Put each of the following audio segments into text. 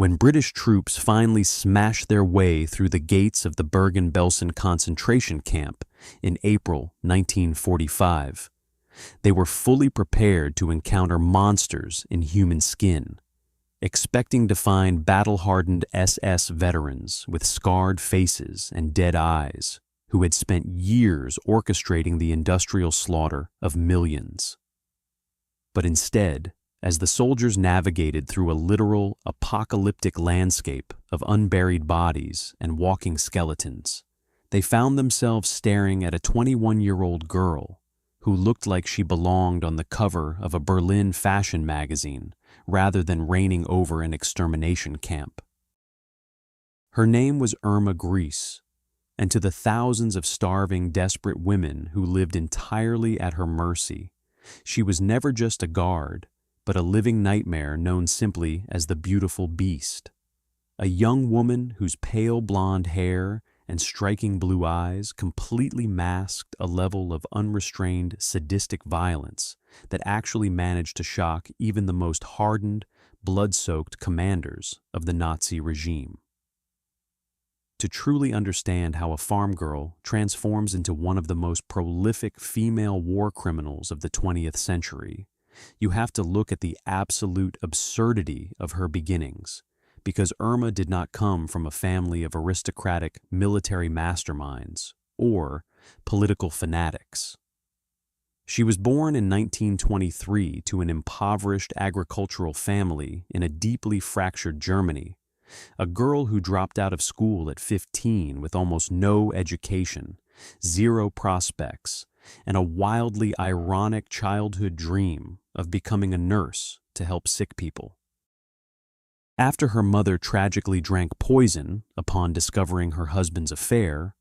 When British troops finally smashed their way through the gates of the Bergen-Belsen concentration camp in April 1945, they were fully prepared to encounter monsters in human skin, expecting to find battle-hardened SS veterans with scarred faces and dead eyes who had spent years orchestrating the industrial slaughter of millions. But instead, as the soldiers navigated through a literal, apocalyptic landscape of unburied bodies and walking skeletons, they found themselves staring at a 21-year-old girl who looked like she belonged on the cover of a Berlin fashion magazine rather than reigning over an extermination camp. Her name was Irma Grese, and to the thousands of starving, desperate women who lived entirely at her mercy, she was never just a guard, but a living nightmare known simply as the beautiful beast. A young woman whose pale blonde hair and striking blue eyes completely masked a level of unrestrained, sadistic violence that actually managed to shock even the most hardened, blood-soaked commanders of the Nazi regime. To truly understand how a farm girl transforms into one of the most prolific female war criminals of the 20th century, you have to look at the absolute absurdity of her beginnings, because Irma did not come from a family of aristocratic military masterminds or political fanatics. She was born in 1923 to an impoverished agricultural family in a deeply fractured Germany, a girl who dropped out of school at 15 with almost no education, zero prospects, and a wildly ironic childhood dream of becoming a nurse to help sick people. After her mother tragically drank poison upon discovering her husband's affair,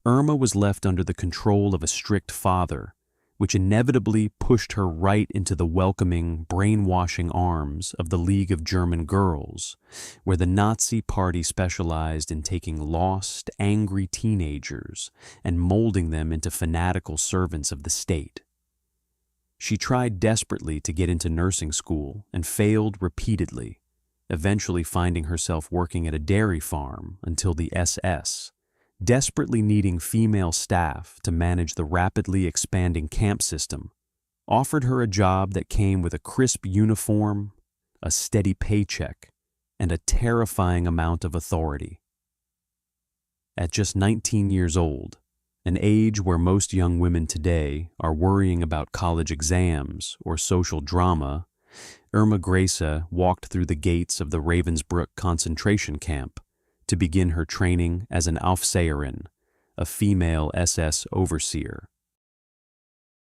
Irma was left under the control of a strict father, which inevitably pushed her right into the welcoming, brainwashing arms of the League of German Girls, where the Nazi Party specialized in taking lost, angry teenagers and molding them into fanatical servants of the state. She tried desperately to get into nursing school and failed repeatedly, eventually finding herself working at a dairy farm until the SS, desperately needing female staff to manage the rapidly expanding camp system, offered her a job that came with a crisp uniform, a steady paycheck, and a terrifying amount of authority. At just 19 years old, an age where most young women today are worrying about college exams or social drama, Irma Grese walked through the gates of the Ravensbrück concentration camp to begin her training as an Aufseherin, a female SS overseer.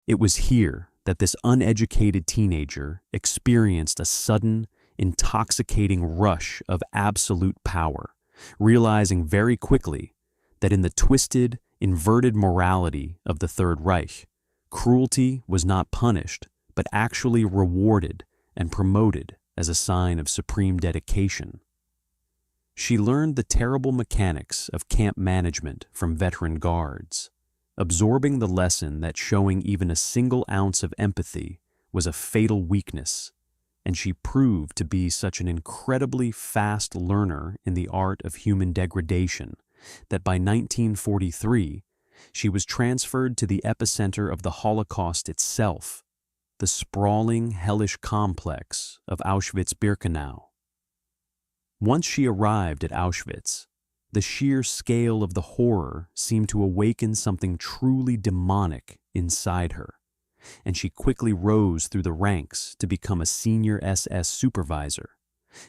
It was here that this uneducated teenager experienced a sudden, intoxicating rush of absolute power, realizing very quickly that in the twisted, inverted morality of the Third Reich, cruelty was not punished, but actually rewarded and promoted as a sign of supreme dedication. She learned the terrible mechanics of camp management from veteran guards, absorbing the lesson that showing even a single ounce of empathy was a fatal weakness, and she proved to be such an incredibly fast learner in the art of human degradation that by 1943, she was transferred to the epicenter of the Holocaust itself, the sprawling, hellish complex of Auschwitz-Birkenau. Once she arrived at Auschwitz, the sheer scale of the horror seemed to awaken something truly demonic inside her, and she quickly rose through the ranks to become a senior SS supervisor,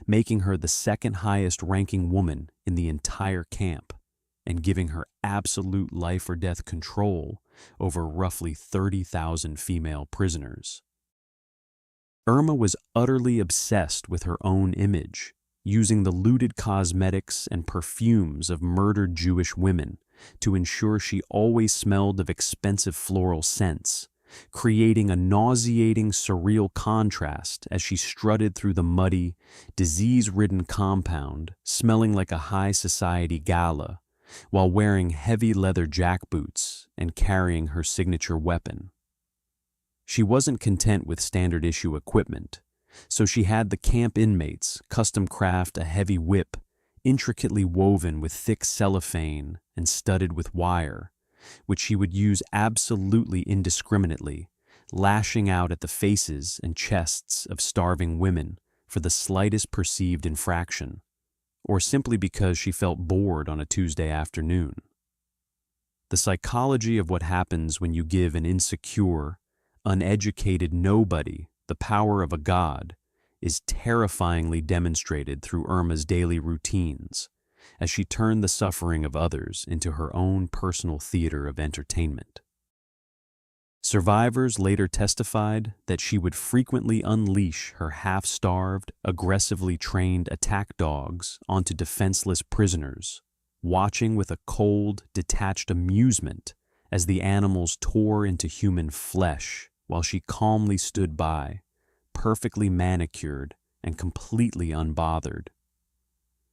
making her the second highest ranking woman in the entire camp and giving her absolute life or death control over roughly 30,000 female prisoners. Irma was utterly obsessed with her own image, using the looted cosmetics and perfumes of murdered Jewish women to ensure she always smelled of expensive floral scents, creating a nauseating, surreal contrast as she strutted through the muddy, disease-ridden compound, smelling like a high society gala, while wearing heavy leather jackboots and carrying her signature weapon. She wasn't content with standard issue equipment, So she had the camp inmates custom craft a heavy whip, intricately woven with thick cellophane and studded with wire, which she would use absolutely indiscriminately, lashing out at the faces and chests of starving women for the slightest perceived infraction, or simply because she felt bored on a Tuesday afternoon. The psychology of what happens when you give an insecure, uneducated nobody the power of a god is terrifyingly demonstrated through Irma's daily routines, as she turned the suffering of others into her own personal theater of entertainment. Survivors later testified that she would frequently unleash her half-starved, aggressively trained attack dogs onto defenseless prisoners, watching with a cold, detached amusement as the animals tore into human flesh while she calmly stood by, perfectly manicured and completely unbothered.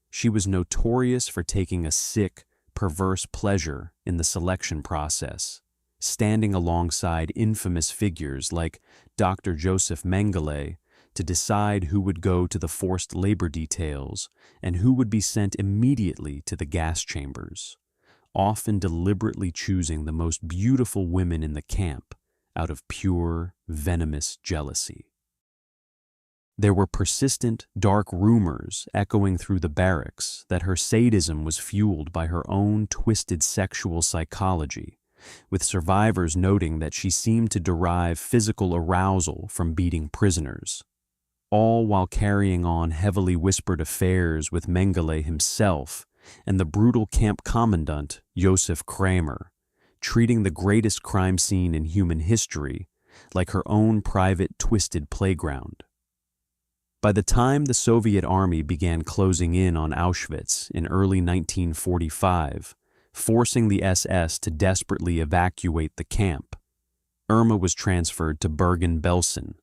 She was notorious for taking a sick, perverse pleasure in the selection process, standing alongside infamous figures like Dr. Joseph Mengele to decide who would go to the forced labor details and who would be sent immediately to the gas chambers, often deliberately choosing the most beautiful women in the camp out of pure, venomous jealousy. There were persistent, dark rumors echoing through the barracks that her sadism was fueled by her own twisted sexual psychology, with survivors noting that she seemed to derive physical arousal from beating prisoners, all while carrying on heavily whispered affairs with Mengele himself and the brutal camp commandant, Josef Kramer, treating the greatest crime scene in human history like her own private twisted playground. By the time the Soviet army began closing in on Auschwitz in early 1945, forcing the SS to desperately evacuate the camp, Irma was transferred to Bergen-Belsen,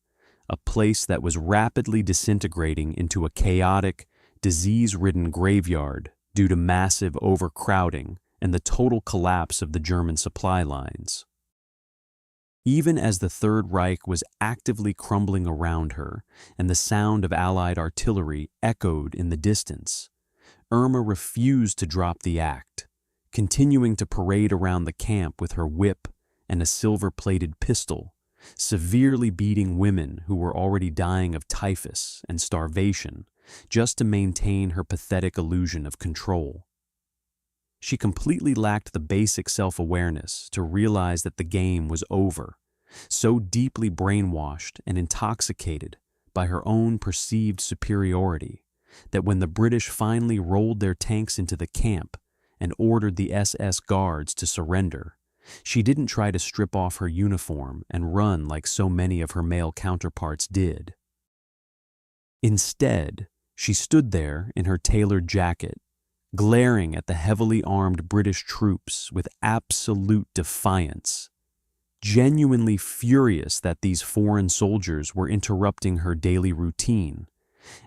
a place that was rapidly disintegrating into a chaotic, disease-ridden graveyard due to massive overcrowding and the total collapse of the German supply lines. Even as the Third Reich was actively crumbling around her and the sound of Allied artillery echoed in the distance, Irma refused to drop the act, continuing to parade around the camp with her whip and a silver-plated pistol, severely beating women who were already dying of typhus and starvation just to maintain her pathetic illusion of control. She completely lacked the basic self-awareness to realize that the game was over, so deeply brainwashed and intoxicated by her own perceived superiority that when the British finally rolled their tanks into the camp and ordered the SS guards to surrender, she didn't try to strip off her uniform and run like so many of her male counterparts did. Instead, she stood there in her tailored jacket, glaring at the heavily armed British troops with absolute defiance, genuinely furious that these foreign soldiers were interrupting her daily routine,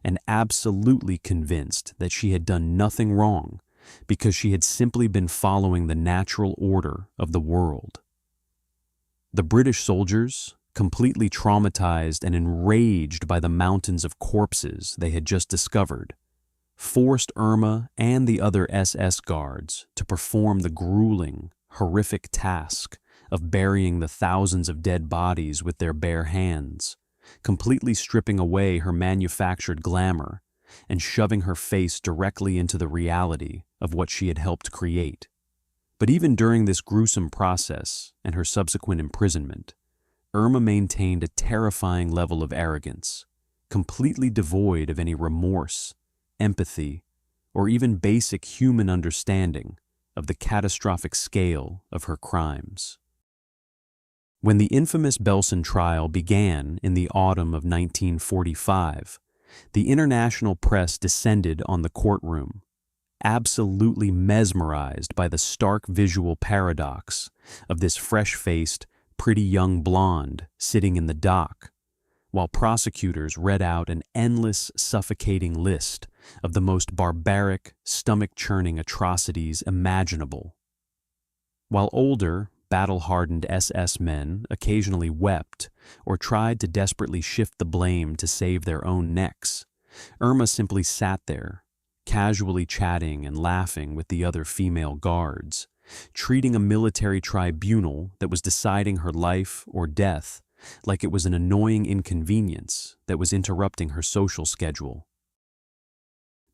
and absolutely convinced that she had done nothing wrong because she had simply been following the natural order of the world. The British soldiers, completely traumatized and enraged by the mountains of corpses they had just discovered, forced Irma and the other SS guards to perform the grueling, horrific task of burying the thousands of dead bodies with their bare hands, completely stripping away her manufactured glamour and shoving her face directly into the reality of what she had helped create. But even during this gruesome process and her subsequent imprisonment, Irma maintained a terrifying level of arrogance, completely devoid of any remorse, empathy, or even basic human understanding of the catastrophic scale of her crimes. When the infamous Belsen Trial began in the autumn of 1945, the international press descended on the courtroom, absolutely mesmerized by the stark visual paradox of this fresh-faced, pretty young blonde sitting in the dock, while prosecutors read out an endless, suffocating list of the most barbaric, stomach-churning atrocities imaginable. While older, battle-hardened SS men occasionally wept or tried to desperately shift the blame to save their own necks, Irma simply sat there, casually chatting and laughing with the other female guards, treating a military tribunal that was deciding her life or death like it was an annoying inconvenience that was interrupting her social schedule.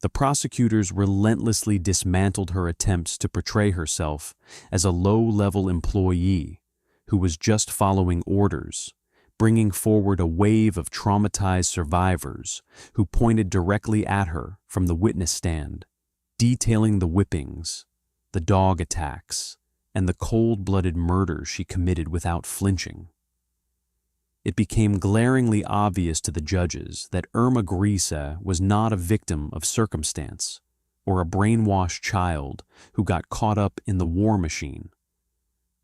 The prosecutors relentlessly dismantled her attempts to portray herself as a low-level employee who was just following orders, bringing forward a wave of traumatized survivors who pointed directly at her from the witness stand, detailing the whippings, the dog attacks, and the cold-blooded murder she committed without flinching. It became glaringly obvious to the judges that Irma Grese was not a victim of circumstance or a brainwashed child who got caught up in the war machine,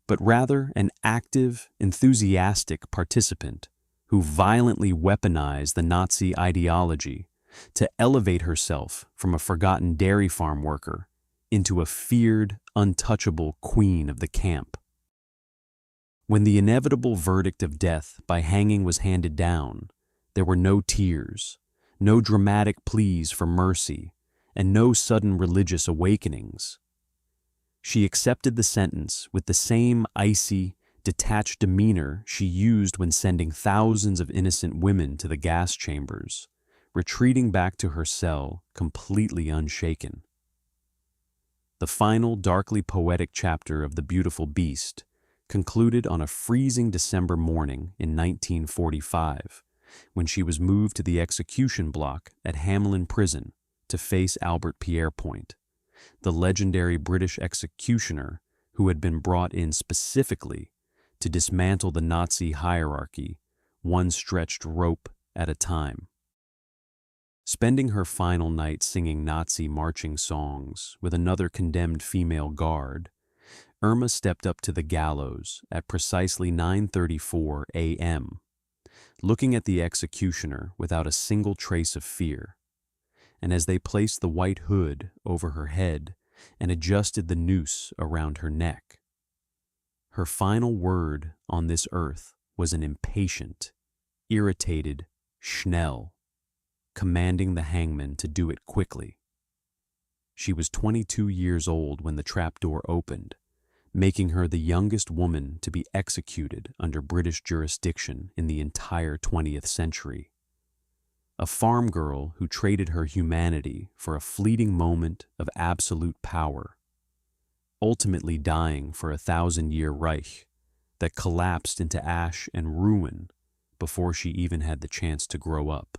but rather an active, enthusiastic participant who violently weaponized the Nazi ideology to elevate herself from a forgotten dairy farm worker into a feared, untouchable queen of the camp. When the inevitable verdict of death by hanging was handed down, there were no tears, no dramatic pleas for mercy, and no sudden religious awakenings. She accepted the sentence with the same icy, detached demeanor she used when sending thousands of innocent women to the gas chambers, retreating back to her cell completely unshaken. The final darkly poetic chapter of The Beautiful Beast concluded on a freezing December morning in 1945, when she was moved to the execution block at Hamelin Prison to face Albert Pierrepoint, the legendary British executioner who had been brought in specifically to dismantle the Nazi hierarchy, one stretched rope at a time. Spending her final night singing Nazi marching songs with another condemned female guard, Irma stepped up to the gallows at precisely 9:34 a.m., looking at the executioner without a single trace of fear. And as they placed the white hood over her head and adjusted the noose around her neck, her final word on this earth was an impatient, irritated Schnell, commanding the hangman to do it quickly. She was 22 years old when the trapdoor opened, making her the youngest woman to be executed under British jurisdiction in the entire 20th century. A farm girl who traded her humanity for a fleeting moment of absolute power, ultimately dying for a 1,000-year Reich that collapsed into ash and ruin before she even had the chance to grow up.